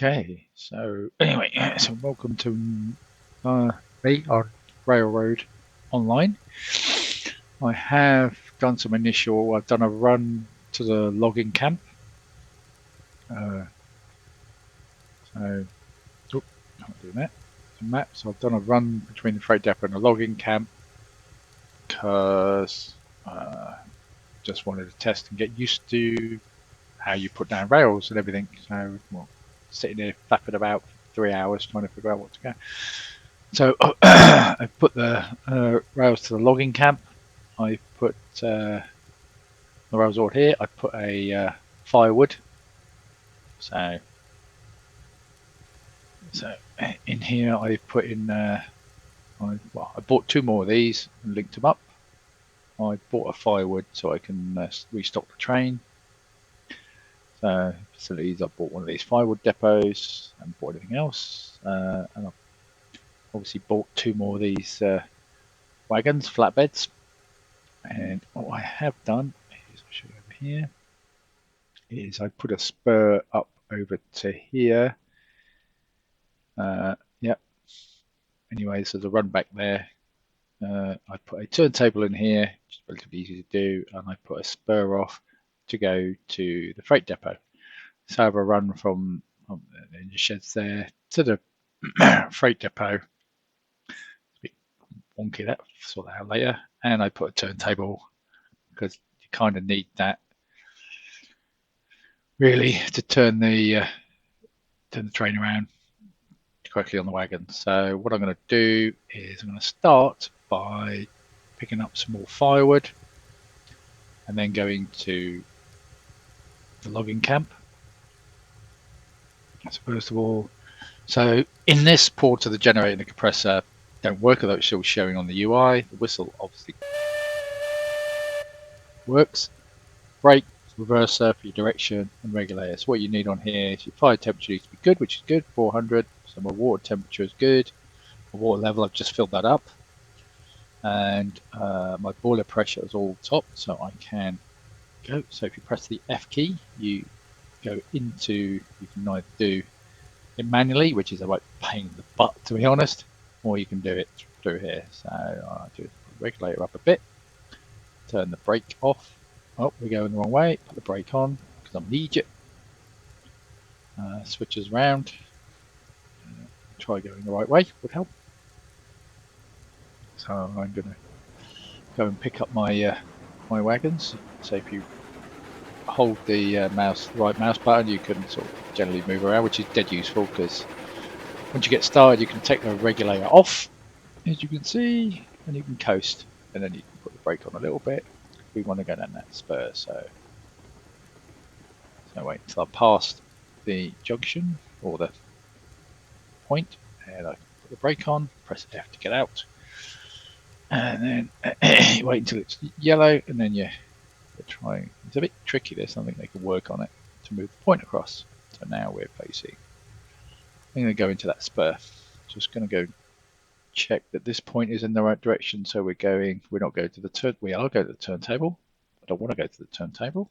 Okay, so anyway, so welcome to me on Railroad Online. I have done some initial, I've done a run to the logging camp. So, can't do that. The map, so I've done a run between the freight depot and the logging camp because just wanted to test and get used to how you put down rails and everything. So, well, sitting there flapping about for 3 hours trying to figure out what to go. So I put the rails to the logging camp. I put the rails all here. I put a firewood. So in here I put in. I bought 2 more of these and linked them up. I bought a firewood so I can restock the train. So facilities. I bought one of these firewood depots and bought anything else. And I obviously bought 2 more of these wagons, flatbeds. And what I have done is, I'll show you over here, is I put a spur up over to here. Yep. Anyway, so the run back there. I put a turntable in here, which is relatively easy to do, and I put a spur off to go to the freight depot. So I have a run from in the sheds there to the freight depot. It's a bit wonky, that, sort that out later. And I put a turntable because you kind of need that really to turn the train around correctly on the wagon. So what I'm going to do is I'm going to start by picking up some more firewood and then going to the logging camp. So first of all, so in this port of the generator and the compressor don't work, although it's still showing on the UI. The whistle obviously works. Brake, reverser for your direction, and regulator. So what you need on here is your fire temperature needs to be good, which is good, 400. So my water temperature is good. My water level, I've just filled that up. And my boiler pressure is all top, so I can go. So if you press the F key, you go into, you can either do it manually, which is a pain in the butt to be honest, or you can do it through here. So I'll do the regulator up a bit, turn the brake off. Oh, we're going the wrong way. Put the brake on because I'm an idiot. Switches around. Try going the right way would help. So I'm going to go and pick up my my wagons. So if you hold the right mouse button, you can sort of generally move around, which is dead useful because once you get started, you can take the regulator off, as you can see, and you can coast, and then you can put the brake on a little bit. We want to go down that spur, so wait until I pass the junction or the point, and I put the brake on, press F to get out, and then wait until it's yellow, and then you try. It's a bit tricky. There's something they can work on it to move the point across. So now we're facing. I'm going to go into that spur. Just going to go check that this point is in the right direction. So we're not going to the turn. We are going to the turntable. I don't want to go to the turntable.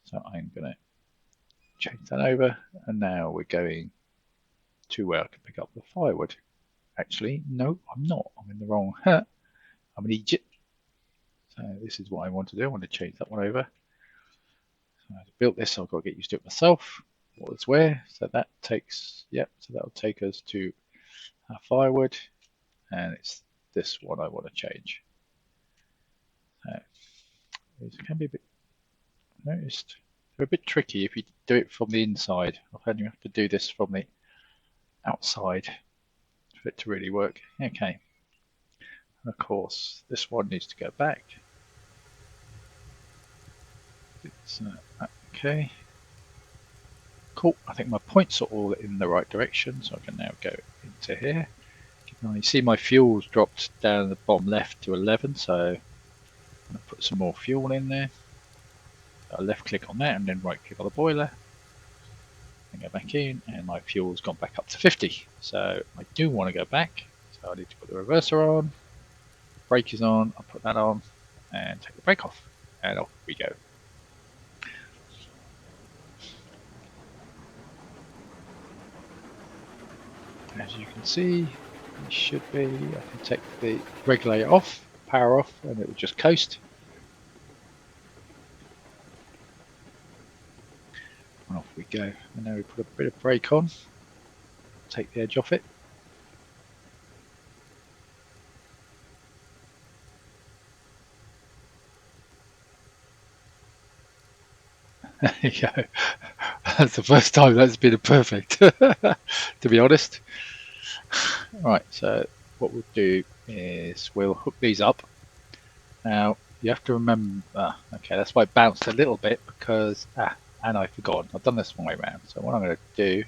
So I'm going to change that over. And now we're going to where I can pick up the firewood. Actually, no, I'm not. I'm in the wrong. I'm an idiot. So this is what I want to do. I want to change that one over. So I've built this, so I've got to get used to it myself. What it's where. So that takes, yep, so that'll take us to our firewood. And it's this one I want to change. So it can be a bit, noticed, they're a bit tricky if you do it from the inside. Often you have to do this from the outside for it to really work. Okay. And of course, this one needs to go back. It's okay. Cool. I think my points are all in the right direction, so I can now go into here. Now you see my fuel's dropped down the bottom left to 11, so I'm going to put some more fuel in there. I left click on that and then right click on the boiler and go back in, and my fuel's gone back up to 50. So I do want to go back, so I need to put the reverser on, brake is on, I'll put that on and take the brake off, and off we go. as you can see, it should be. I can take the regulator off, power off, and it will just coast. And off we go. And now we put a bit of brake on, take the edge off it. There you go. That's the first time that's been a perfect, to be honest. Right, so what we'll do is we'll hook these up. Now you have to remember, okay, that's why it bounced a little bit because, and I've forgotten, I've done this one way around. So what I'm going to do,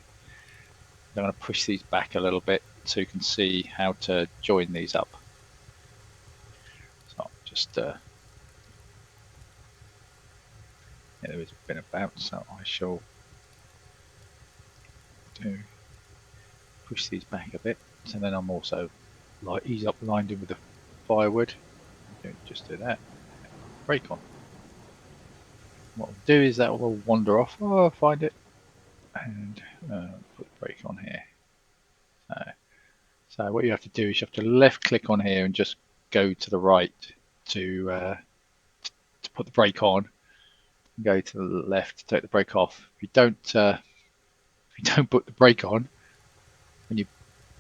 I'm going to push these back a little bit so you can see how to join these up. So just, yeah, there is a bit of bounce, so I shall do push these back a bit. So then I'm also like ease up lined in with the firewood. Just do that. Brake on. What we'll do is that will wander off. Oh, I'll find it. And put the brake on here. So what you have to do is you have to left click on here and just go to the right to put the brake on. Go to the left to take the brake off. If you don't put the brake on, when you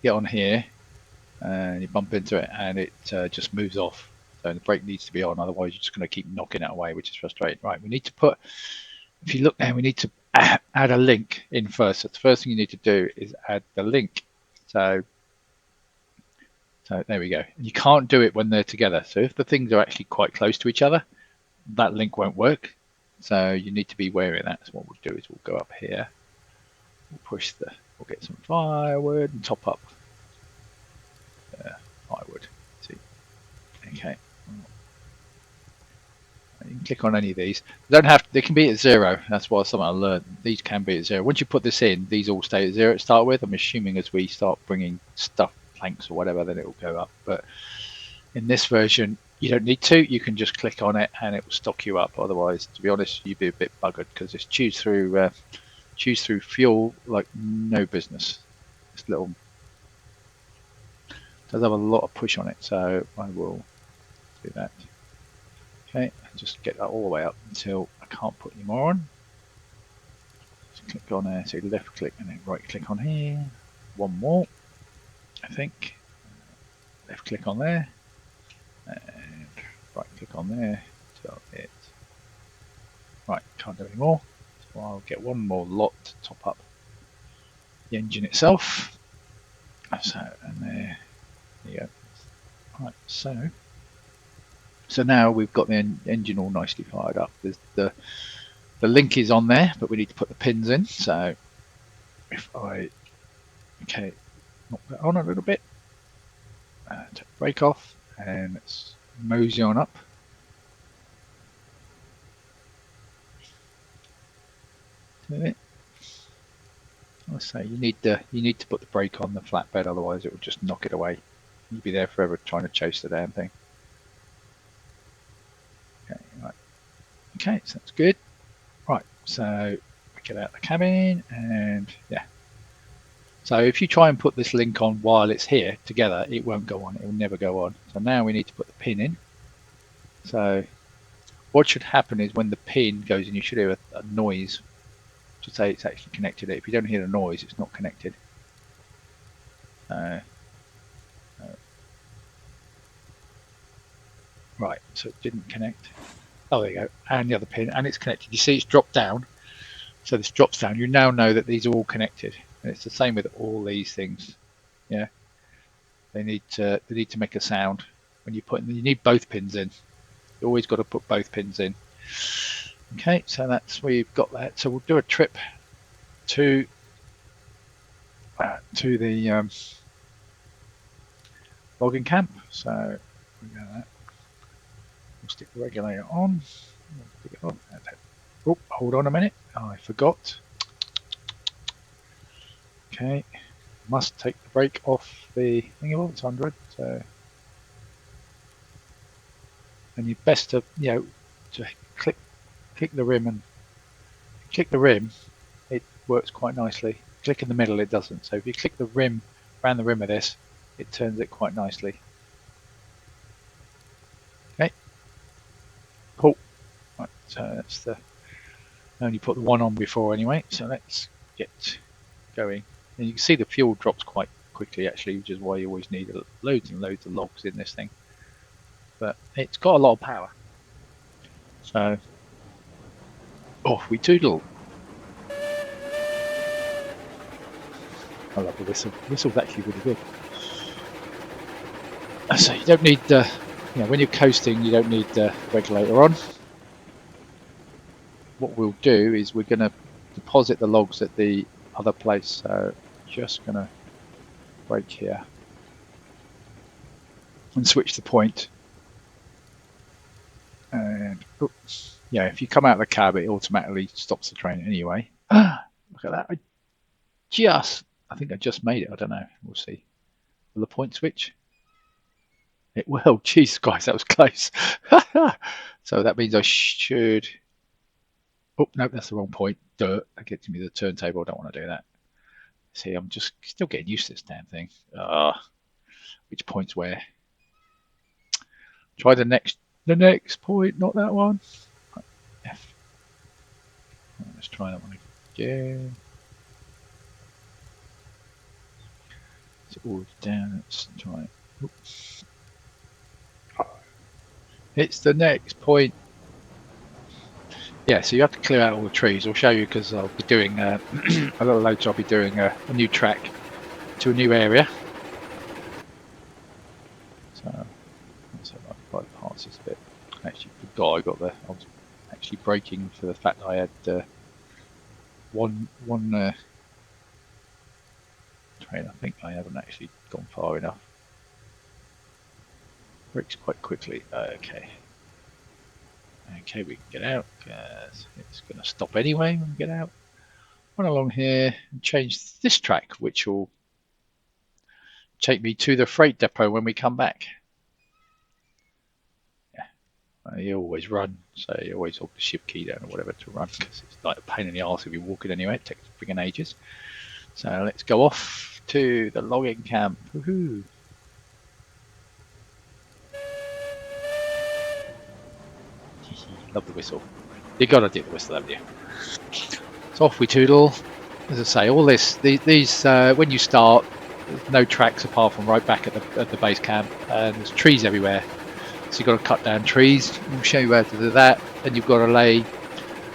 get on here and you bump into it and it just moves off. So the brake needs to be on, otherwise you're just going to keep knocking it away, which is frustrating. Right, we need to put, if you look there, we need to add a link in first. So the first thing you need to do is add the link. So there we go. You can't do it when they're together. So if the things are actually quite close to each other, that link won't work. So you need to be wary of that. So what we'll do is we'll go up here, we'll get some firewood and top up firewood. See, okay. You can click on any of these. They can be at 0. That's why something I learned. These can be at 0. Once you put this in, these all stay at 0 to start with. I'm assuming as we start bringing stuff, planks or whatever, then it will go up. But in this version, you don't need to. You can just click on it and it will stock you up. Otherwise, to be honest, you'd be a bit buggered because it's choose through fuel like no business. This little does have a lot of push on it, so I will do that. Okay, just get that all the way up until I can't put any more on. Just click on there, so left click and then right click on here. One more, I think. Left click on there and right click on there till it. Right, can't do any more. So I'll get one more lot to top up the engine itself. So, and there you go. Right, so now we've got the engine all nicely fired up. There's the link is on there, but we need to put the pins in. So if I knock that on a little bit, take the brake off, and let's mosey on up. I say you need to put the brake on the flatbed, otherwise it will just knock it away. You'll be there forever trying to chase the damn thing. Okay, right. Okay, so that's good. Right, so we get out the cabin, and yeah. So if you try and put this link on while it's here together, it won't go on. It will never go on. So now we need to put the pin in. So what should happen is when the pin goes in, you should hear a noise to say it's actually connected. If you don't hear the noise, it's not connected. Right, so it didn't connect. Oh, there you go. And the other pin, and it's connected. You see it's dropped down. So this drops down. You now know that these are all connected. And it's the same with all these things. Yeah. They need to make a sound when you you need both pins in. You always got to put both pins in. Okay, so we've got that. So we'll do a trip to the logging camp. So we got that. We'll stick the regulator on. We'll stick it on. Oh, hold on a minute. I forgot. Okay, must take the brake off the thingy. It's 100. So, and you best to to click the rim, and click the rim. It works quite nicely. Click in the middle, it doesn't. So if you click the rim around the rim of this, it turns it quite nicely. Okay, cool. Right, so that's the I only put the one on before anyway. So let's get going. And you can see the fuel drops quite quickly actually, which is why you always need loads and loads of logs in this thing. But it's got a lot of power. So off we toodle. I love the whistle. The whistle's actually really good. So you don't need when you're coasting, you don't need the regulator on. What we'll do is we're going to deposit the logs at the other place. So just going to brake here and switch the point. And oops, yeah, if you come out of the cab, it automatically stops the train anyway. Look at that! I think I just made it. I don't know. We'll see. Will the point switch? It will. Jesus Christ, that was close. So that means I should. Oh no, that's the wrong point. Dirt. That gets me the turntable. I don't want to do that. See, I'm just still getting used to this damn thing. Which point's where? Try the next point, not that one. F. Let's try that one again. It's all down. Let's try it. Oops. It's the next point. Yeah, so you have to clear out all the trees. I'll show you because I'll be doing a little later. I'll be doing a new track to a new area. So I've got parts this bit. I actually forgot I was actually braking for the fact that I had one train. I think I haven't actually gone far enough. Brakes quite quickly. Okay. Okay, we can get out because it's going to stop anyway when we get out. Run along here and change this track, which will take me to the freight depot when we come back. Yeah, you always run, so you always hold the shift key down or whatever to run because it's like a pain in the arse if you're walking anyway. It takes friggin' ages. So let's go off to the logging camp. Woohoo! Love the whistle. You gotta do the whistle, haven't you? So off we toodle. As I say, all these when you start, there's no tracks apart from right back at the base camp, and there's trees everywhere. So you've got to cut down trees. We'll show you how to do that, and you've got to lay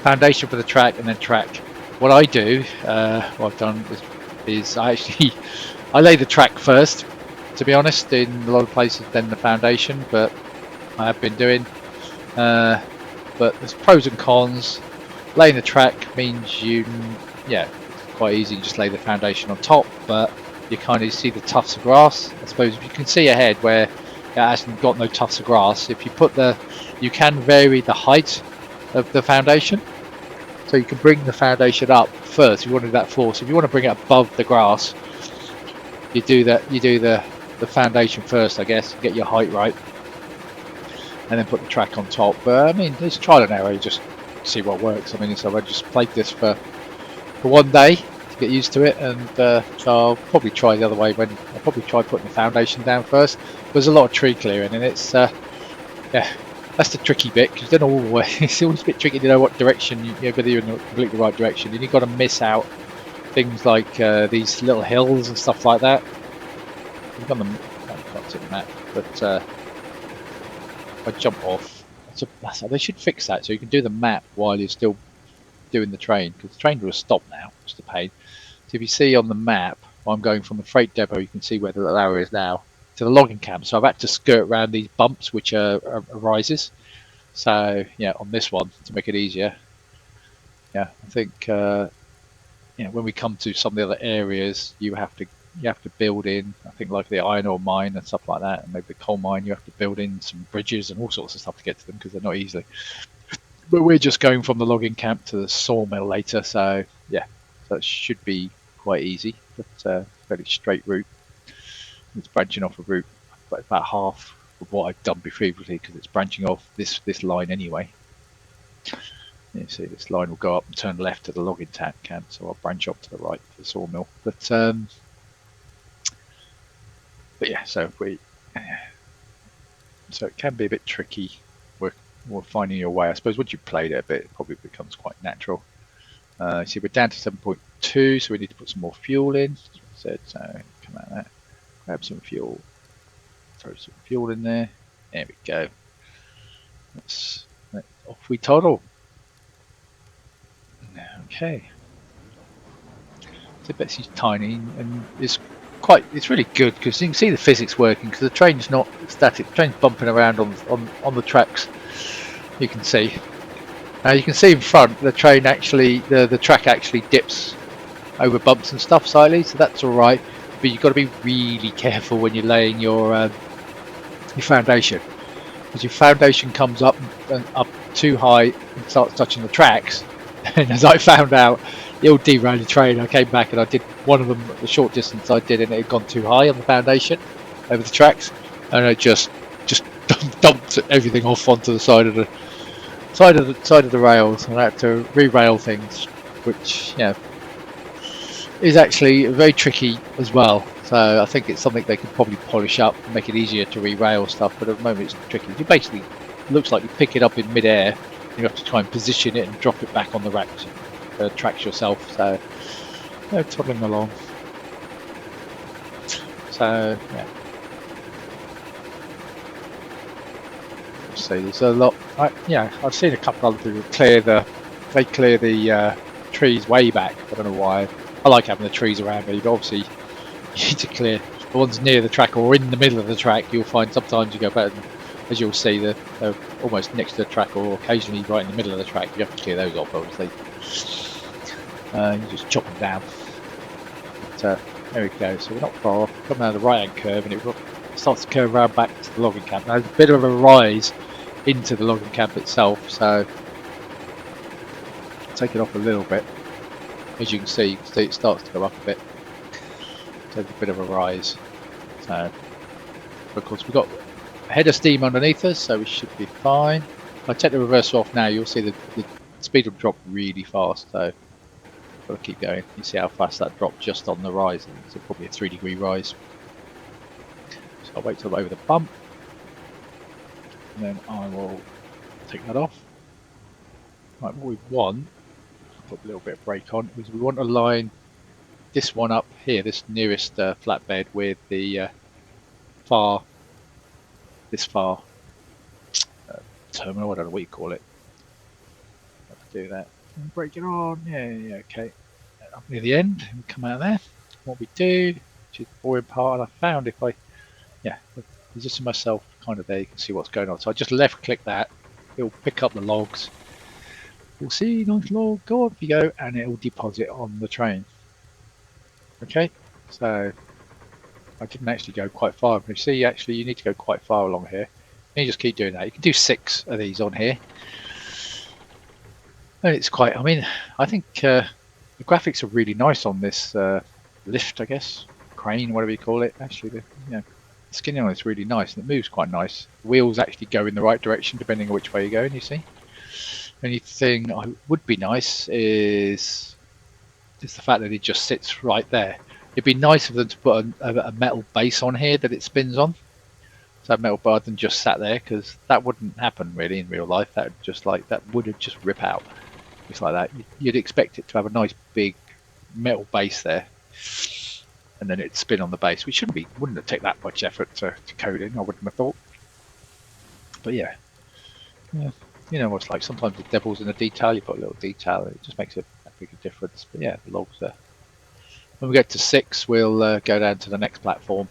foundation for the track and then track. What I do, what I've done is I lay the track first. To be honest, in a lot of places, then the foundation. But I have been doing. But there's pros and cons. Laying the track means it's quite easy. You just lay the foundation on top, but you kind of see the tufts of grass. I suppose if you can see ahead where it hasn't got no tufts of grass, if you you can vary the height of the foundation. So you can bring the foundation up first. If you want to do that floor, so if you want to bring it above the grass, you do that. You do the foundation first, I guess, get your height right. And then put the track on top. But I mean, it's trial and error. You just see what works. I mean, so I just played this for one day to get used to it, and so I'll probably try the other way. I'll probably try putting the foundation down first. There's a lot of tree clearing, and it's that's the tricky bit because you don't always. It's always a bit tricky to know what direction whether you're in the completely right direction, and you've got to miss out things like these little hills and stuff like that. I've got them. I can't see the map, but. I jump off. They should fix that so you can do the map while you're still doing the train, because the train will stop now. Just a pain. So if you see on the map, I'm going from the freight depot. You can see where the little arrow is now to the logging camp. So I've had to skirt around these bumps, which are rises. So yeah, on this one to make it easier. Yeah, I think when we come to some of the other areas, you have to build in, I think, like the iron ore mine and stuff like that, and maybe the coal mine, you have to build in some bridges and all sorts of stuff to get to them because they're not easy. But we're just going from the logging camp to the sawmill later, so yeah, so it should be quite easy. But fairly straight route. It's branching off a route about half of what I've done previously because it's branching off this line anyway. You see, this line will go up and turn left to the logging camp, so I'll branch off to the right to the sawmill. But But yeah, so if we, so it can be a bit tricky. We're finding your way. I suppose once you've played it a bit, it probably becomes quite natural. See, we're down to 7.2, so we need to put some more fuel in. So come out of that, grab some fuel, throw some fuel in there. There we go. Off we toddle. Okay. So Betsy's tiny and it's really good because you can see the physics working because the train's not static. The train's bumping around on the tracks. You can see. You can see in front the train actually the track actually dips over bumps and stuff slightly, so that's all right. But you've got to be really careful when you're laying your foundation, because your foundation comes up too high and starts touching the tracks. And as I found out, it'll derail the train. I came back and I did one of them at the short distance I did, and it had gone too high on the foundation over the tracks, and it just dumped everything off onto the side of the rails, and I had to re-rail things, which is actually very tricky as well. So I think it's something they could probably polish up and make it easier to re-rail stuff, but at the moment it's tricky. You basically looks like you pick it up in mid-air, you have to try and position it and drop it back on the tracks yourself. So toddling along. So yeah, see, there's a lot. I've seen a couple of other people clear the trees way back. I don't know why. I like having the trees around me, but obviously you need to clear the ones near the track or in the middle of the track. You'll find sometimes you go back, and as you'll see, they're almost next to the track or occasionally right in the middle of the track. You have to clear those off, obviously. You just chop them down. But, there we go. So we're not far off. Come down the right-hand curve, and it starts to curve around back to the logging camp. Now there's a bit of a rise into the logging camp itself, so take it off a little bit. As you can see, it starts to go up a bit. So there's a bit of a rise. So, of course, we've got a head of steam underneath us, so we should be fine. If I take the reverser off now, you'll see the speed will drop really fast. So, got to keep going. You see how fast that dropped just on the rise. It's probably a 3-degree rise. So I'll wait till I'm over the bump, and then I will take that off. Right, what we want, put a little bit of brake on, is we want to line this one up here, this nearest flatbed, with the far terminal. I don't know what you call it. Let's do that. And brake it on. Yeah, okay. Up near the end, we come out of there. What we do, which is the boring part, and I found if I position myself kind of there, you can see what's going on. So I just left click that, it will pick up the logs. We'll see, nice log, go up you go, and it will deposit on the train. Okay, so I didn't actually go quite far. But you see, actually, you need to go quite far along here. And you just keep doing that. You can do 6 of these on here. And it's quite, I mean, I think the graphics are really nice on this lift, I guess, crane, whatever you call it. Actually, the skinning on it's really nice, and it moves quite nice. The wheels actually go in the right direction depending on which way you're going, you see. Only thing I would be nice is the fact that it just sits right there. It'd be nice for them to put a metal base on here that it spins on. So that metal bar than just sat there, because that wouldn't happen really in real life. That would have just rip out. Just like that. You'd expect it to have a nice big metal base there, and then it'd spin on the base, which wouldn't have taken that much effort to code in, I wouldn't have thought. But yeah. You know what it's like, sometimes the devil's in the detail. You put a little detail, it just makes a big difference. But yeah, the logs there. When we get to 6, we'll go down to the next platform.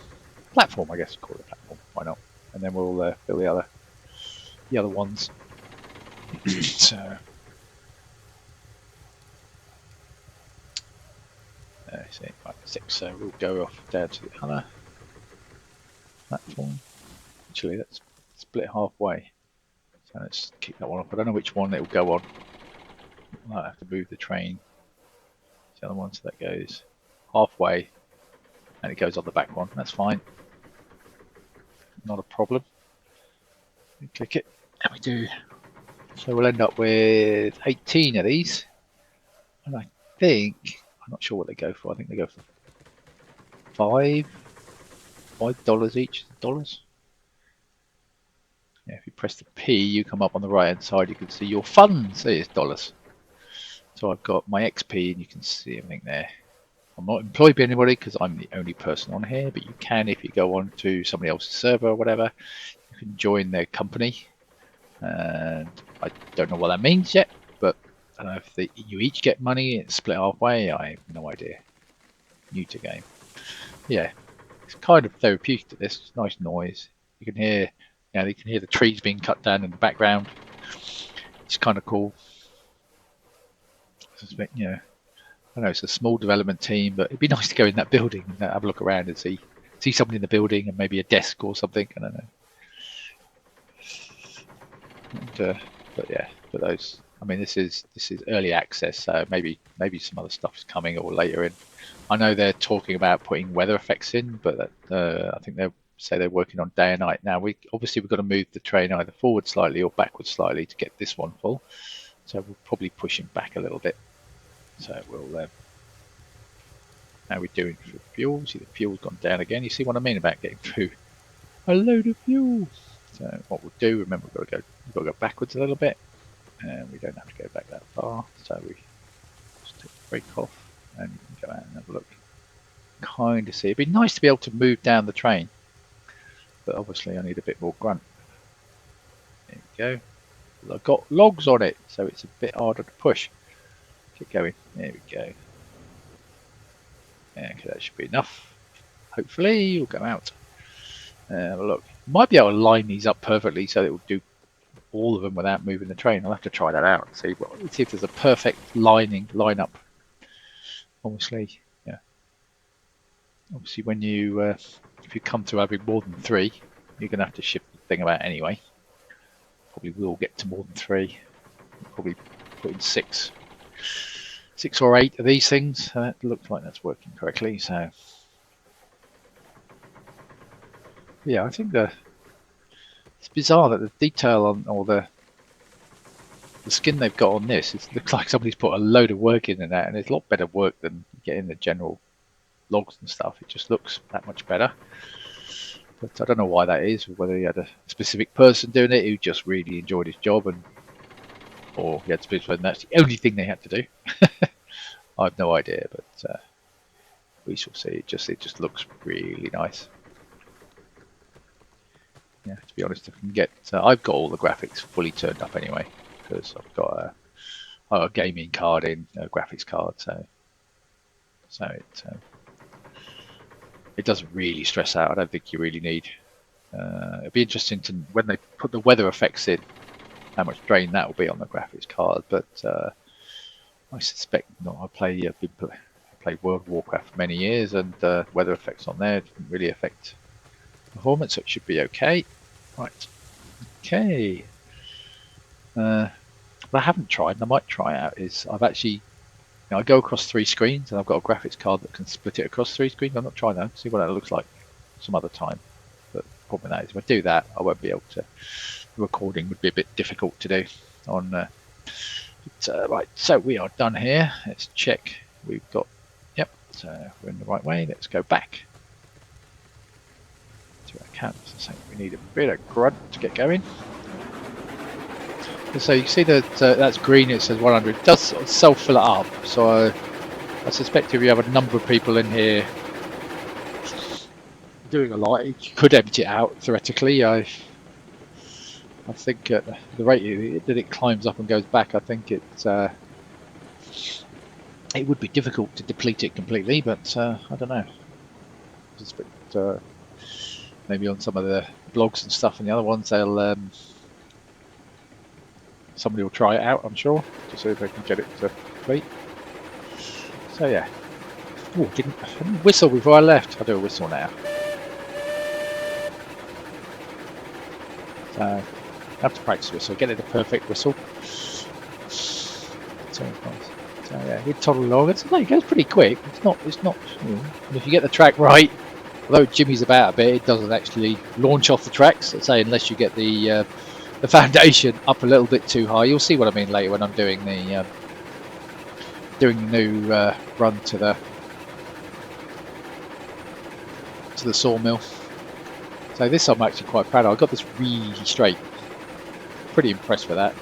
Platform, I guess you call it a platform. Why not? And then we'll fill the other ones. So, see, right, 6. So we'll go off down to the other platform. Actually, let's split halfway. So let's kick that one off. I don't know which one it will go on. I might have to move the train. The other one, so that goes halfway, and it goes on the back one. That's fine. Not a problem. We click it, and we do. So we'll end up with 18 of these. And I think, I'm not sure what they go for. I think they go for 5. $5 each. Dollars. Yeah, if you press the P, you come up on the right hand side. You can see your funds. There is dollars. So I've got my XP, and you can see everything there. I'm not employed by anybody because I'm the only person on here, but you can, if you go on to somebody else's server or whatever, you can join their company. And I don't know what that means yet, but I don't know if you each get money, it's split halfway. I have no idea. New to game. Yeah, it's kind of therapeutic to this. It's nice noise. You can hear, you can hear the trees being cut down in the background. It's kind of cool. I suspect, I know it's a small development team, but it'd be nice to go in that building and have a look around and see someone in the building and maybe a desk or something. I don't know. And, but those. I mean, this is early access, so maybe some other stuff is coming or later in. I know they're talking about putting weather effects in, but I think they're working on day and night now. We've got to move the train either forward slightly or backwards slightly to get this one full. So we'll probably push him back a little bit. So we'll. How we doing for fuel? See, the fuel's gone down again. You see what I mean about getting through a load of fuel. So what we'll do, remember, we've got to go backwards a little bit, and we don't have to go back that far. So we just take the brake off, and you can go out and have a look. Kind of see. It'd be nice to be able to move down the train, but obviously I need a bit more grunt. There we go. I've got logs on it, so it's a bit harder to push. Keep going. There we go. Okay, that should be enough. Hopefully, you'll go out. Have a look. Might be able to line these up perfectly so it will do all of them without moving the train. I'll have to try that out and see. Let's see if there's a perfect line up. Obviously, yeah. Obviously, when you if you come to having more than 3, you're going to have to shift the thing about anyway. Probably will get to more than 3. Probably put in 6 or 8 of these things. That looks like that's working correctly. So yeah, I think it's bizarre that the detail on all the skin they've got on this, it looks like somebody's put a load of work in that, and it's a lot better work than getting the general logs and stuff. It just looks that much better. But I don't know why that is, whether he had a specific person doing it who just really enjoyed his job, or he had to and that's the only thing they had to do. I have no idea, but we shall see. It just looks really nice. Yeah, to be honest, I can get. I've got all the graphics fully turned up anyway, because I've got a gaming card in, a graphics card, so it doesn't really stress out. I don't think you really need. It'd be interesting to when they put the weather effects in, how much drain that will be on the graphics card. But I suspect not. I played World of Warcraft for many years, and weather effects on there didn't really affect performance, so it should be okay. Right. Okay. What I haven't tried, and I might try out, is I've actually. I go across 3 screens, and I've got a graphics card that can split it across 3 screens. I'm not trying that. See what that looks like some other time. But the problem with that is, if I do that, I won't be able to. The recording would be a bit difficult to do on. Right, so we are done here. Let's check. We've got. Yep. So we're in the right way. Let's go back to our canvas. So we need a bit of grunt to get going. So you see that that's green, it says 100. It does self-fill it up, so I suspect if you have a number of people in here doing a lot, you could empty it out theoretically. I think at the rate that it climbs up and goes back, I think it would be difficult to deplete it completely, but I don't know. Maybe on some of the blogs and stuff and the other ones, they'll somebody will try it out, I'm sure, to see if they can get it to complete. So yeah. Oh, I didn't whistle before I left. I'll do a whistle now. So I have to practice whistle, get it a perfect whistle. So yeah, we toddle along. It goes pretty quick. It's not. And if you get the track right, although it jimmies about a bit, it doesn't actually launch off the tracks. Let's say unless you get the foundation up a little bit too high. You'll see what I mean later when I'm doing the new run to the sawmill. So this I'm actually quite proud of. I got this really straight. Pretty impressed with that.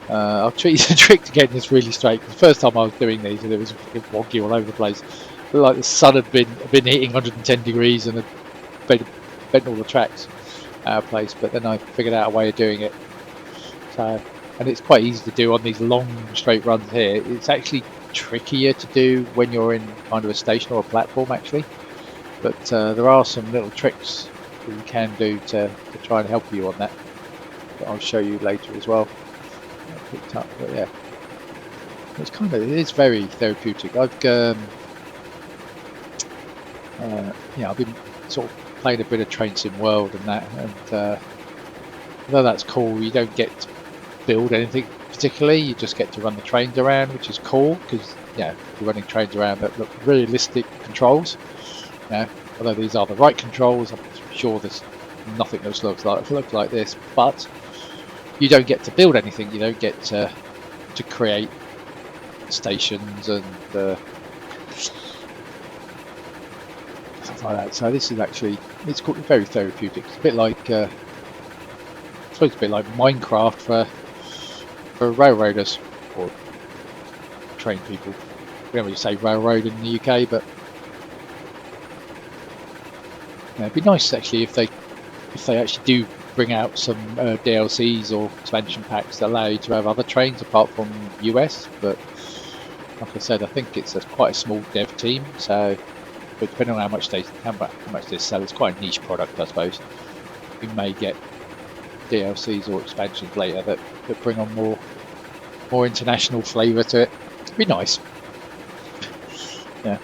I'll treat the trick to getting this really straight. The first time I was doing these, and it was fucking wonky all over the place. Like the sun had been hitting 110 degrees and had bent all the tracks out of place. But then I figured out a way of doing it. So, and it's quite easy to do on these long straight runs here. It's actually trickier to do when you're in kind of a station or a platform actually. But there are some little tricks that you can do to try and help you on that I'll show you later as well. I picked up, but yeah, it is very therapeutic. I've I've been sort of playing a bit of Train Sim World and that, and although that's cool, you don't get to build anything particularly. You just get to run the trains around, which is cool because you're running trains around that look realistic controls. Although these are the right controls, I'm sure there's nothing that looks like this, but you don't get to build anything. You don't get to create stations and stuff like that. So this is actually, it's very therapeutic. It's a bit like I suppose it's a bit like Minecraft for railroaders or train people. We don't really say railroad in the UK, but it'd be nice actually if they actually do bring out some DLCs or expansion packs that allow you to have other trains apart from US. But like I said, I think it's quite a small dev team, so but depending on how much they sell, it's quite a niche product, I suppose. We may get DLCs or expansions later that bring on more international flavour to it. It'd be nice. Yeah.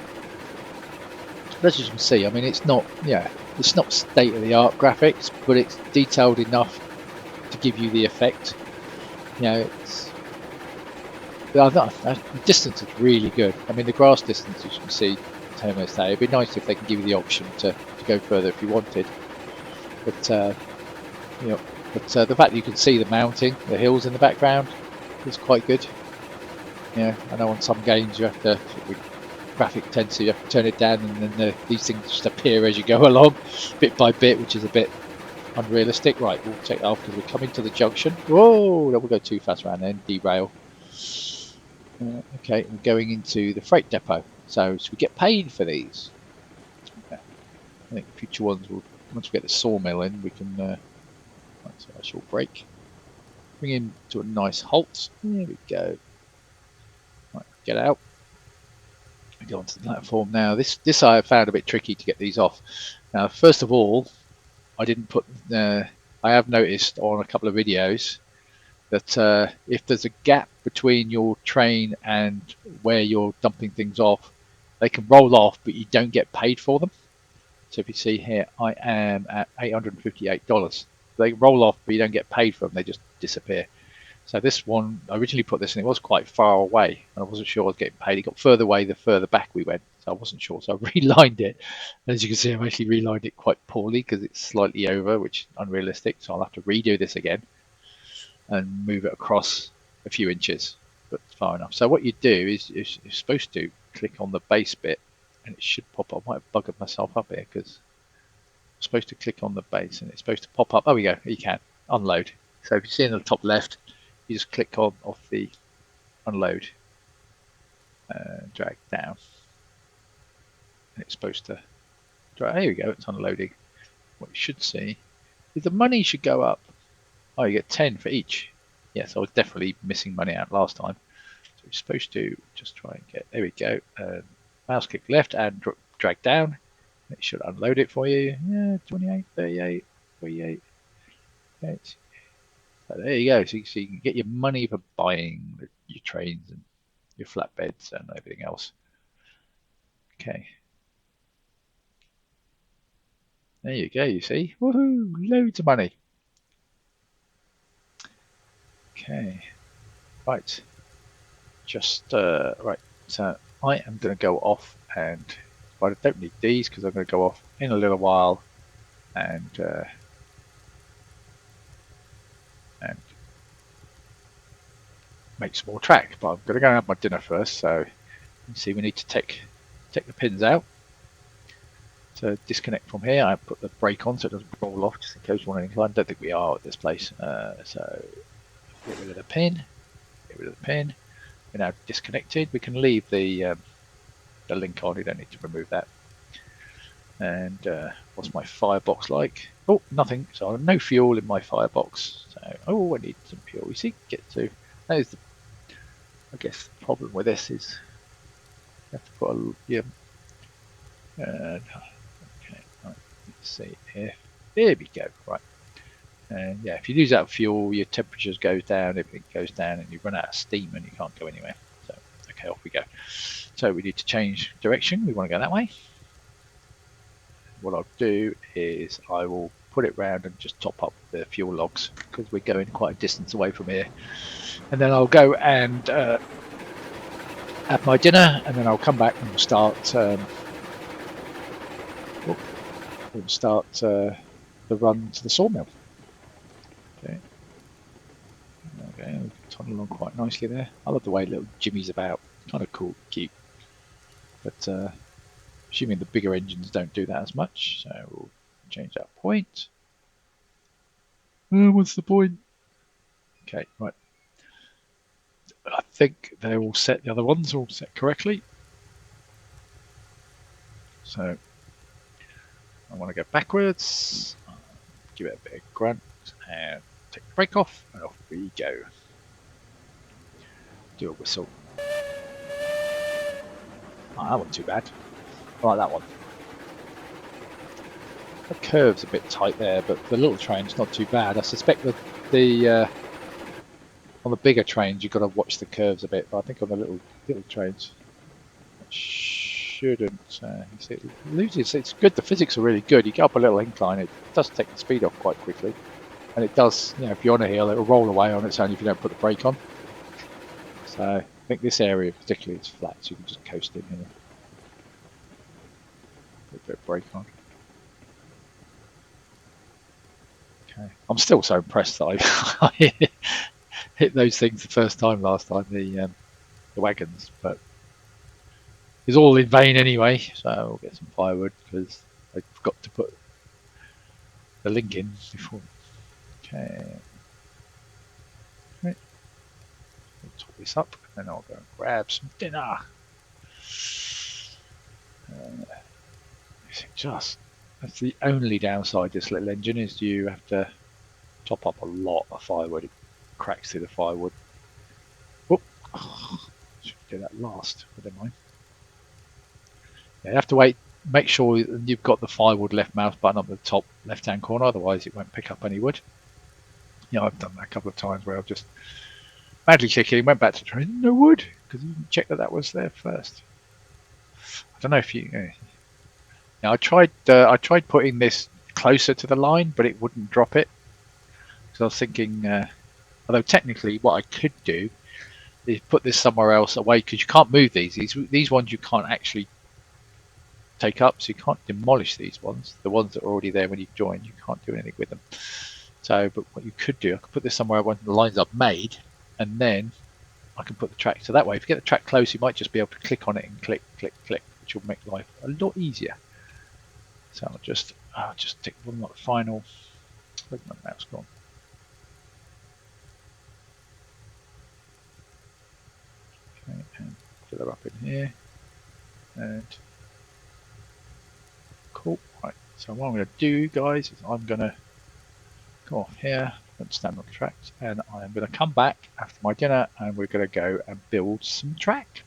But as you can see, I mean, it's not state-of-the-art graphics, but it's detailed enough to give you the effect. The distance is really good. I mean, the grass distance, as you can see, terminus there. It'd be nice if they can give you the option to go further if you wanted. But the fact that you can see the mountain, the hills in the background, is quite good. I know on some games you have to graphic intensity, you have to turn it down, and then these things just appear as you go along, bit by bit, which is a bit unrealistic. Right, we'll take that off because we're coming to the junction. Whoa, we'll go too fast around then, derail. Okay, we're going into the freight depot. So we get paid for these. I think future ones will, once we get the sawmill in, we can. So a short break. Bring him to a nice halt. There we go. Right, get out. Go onto the platform now. This I have found a bit tricky to get these off. Now, first of all, I didn't put. I have noticed on a couple of videos that if there's a gap between your train and where you're dumping things off, they can roll off, but you don't get paid for them. So if you see here, I am at $858. They roll off, but you don't get paid for them. They just disappear. So this one, I originally put this in, it was quite far away, and I wasn't sure I was getting paid. It got further away the further back we went, so I wasn't sure. So I relined it. And as you can see, I've actually relined it quite poorly because it's slightly over, which is unrealistic. So I'll have to redo this again and move it across a few inches, but far enough. So what you do is you're supposed to click on the base bit, and it should pop up. I might have buggered myself up here because I'm supposed to click on the base, and it's supposed to pop up. Oh, we go. You can unload. So if you see in the top left, you just click on off the unload, drag down, and it's supposed to drag. There we go. It's unloading. What you should see is the money should go up. Oh, you get 10 for each. Yes, I was definitely missing money out last time. So you're supposed to just try and get. There we go. Mouse click left and drag down. It should unload it for you. Yeah, 28, 38, 48. So there you go. So you can get your money for buying your trains and your flatbeds and everything else. Okay. There you go. You see, woohoo! Loads of money. Okay. Right. Just right. So I am going to go off, and I don't need these because I'm going to go off in a little while, and make some more track. But I'm going to go and have my dinner first. So you see, we need to take the pins out. to disconnect from here. I put the brake on so it doesn't roll off, just in case you want to incline. I don't think we are at this place. So get rid of the pin. Get rid of the pin. We're now disconnected. We can leave the link on. You don't need to remove that. And what's my firebox like? Oh, nothing. So no fuel in my firebox. So I need some fuel. You see, get to. That is the, I guess the problem with this is you have to put a okay. Right, let's see here. There we go. Right. And yeah, if you lose that fuel, your temperatures goes down, everything goes down, and you run out of steam and you can't go anywhere. So okay, off we go. So we need to change direction. We want to go that way. What I'll do is I will put it round and just top up the fuel logs because we're going quite a distance away from here. And then I'll go and have my dinner, and then I'll come back and we'll start the run to the sawmill. Okay. Okay, we've tunneled along quite nicely there. I love the way little Jimmy's about. Kind of cool, cute. But assuming the bigger engines don't do that as much, so we'll change that point. What's the point? Okay, right. I think they're all set. The other ones are all set correctly. So I want to go backwards, give it a bit of grunt, and take the brake off, and off we go. Do a whistle. Oh, that wasn't too bad. I like that one. The curve's a bit tight there, but the little train's not too bad. I suspect that on the bigger trains you've got to watch the curves a bit, but I think on the little trains it shouldn't. You see, it loses. It's good. The physics are really good. You get up a little incline, it does take the speed off quite quickly, and it does. You know, if you're on a hill, it'll roll away on its own if you don't put the brake on. So I think this area particularly is flat, so you can just coast in here. Put a bit of brake on. Okay. I'm still so impressed that I hit those things the first time last time, the wagons, but it's all in vain anyway. So we'll get some firewood because I forgot to put the link in before. Okay. Right. We'll top this up and then I'll go and grab some dinner. That's the only downside this little engine is you have to top up a lot of firewood. It cracks through the firewood. Whoop! Oh, should do that last, but never mind. Yeah, you have to wait. Make sure you've got the firewood left mouse button up the top left-hand corner, otherwise it won't pick up any wood. You know, I've done that a couple of times where I've just madly checking, went back to train, no wood, because you didn't check that was there first. I don't know if you. Now I tried putting this closer to the line, but it wouldn't drop it. So I was thinking, although technically what I could do is put this somewhere else away, because you can't move these. These ones you can't actually take up, so you can't demolish these ones. The ones that are already there when you join, you can't do anything with them. So, but what you could do, I could put this somewhere when the lines are made, and then I can put the track. So that way, if you get the track close, you might just be able to click on it and click, click, click, which will make life a lot easier. So I'll just take one more final. Where's my mouse gone? Okay, and fill her up in here. And cool. Right. So what I'm going to do, guys, is I'm going to go off here and stand on the tracks, and I'm going to come back after my dinner, and we're going to go and build some track.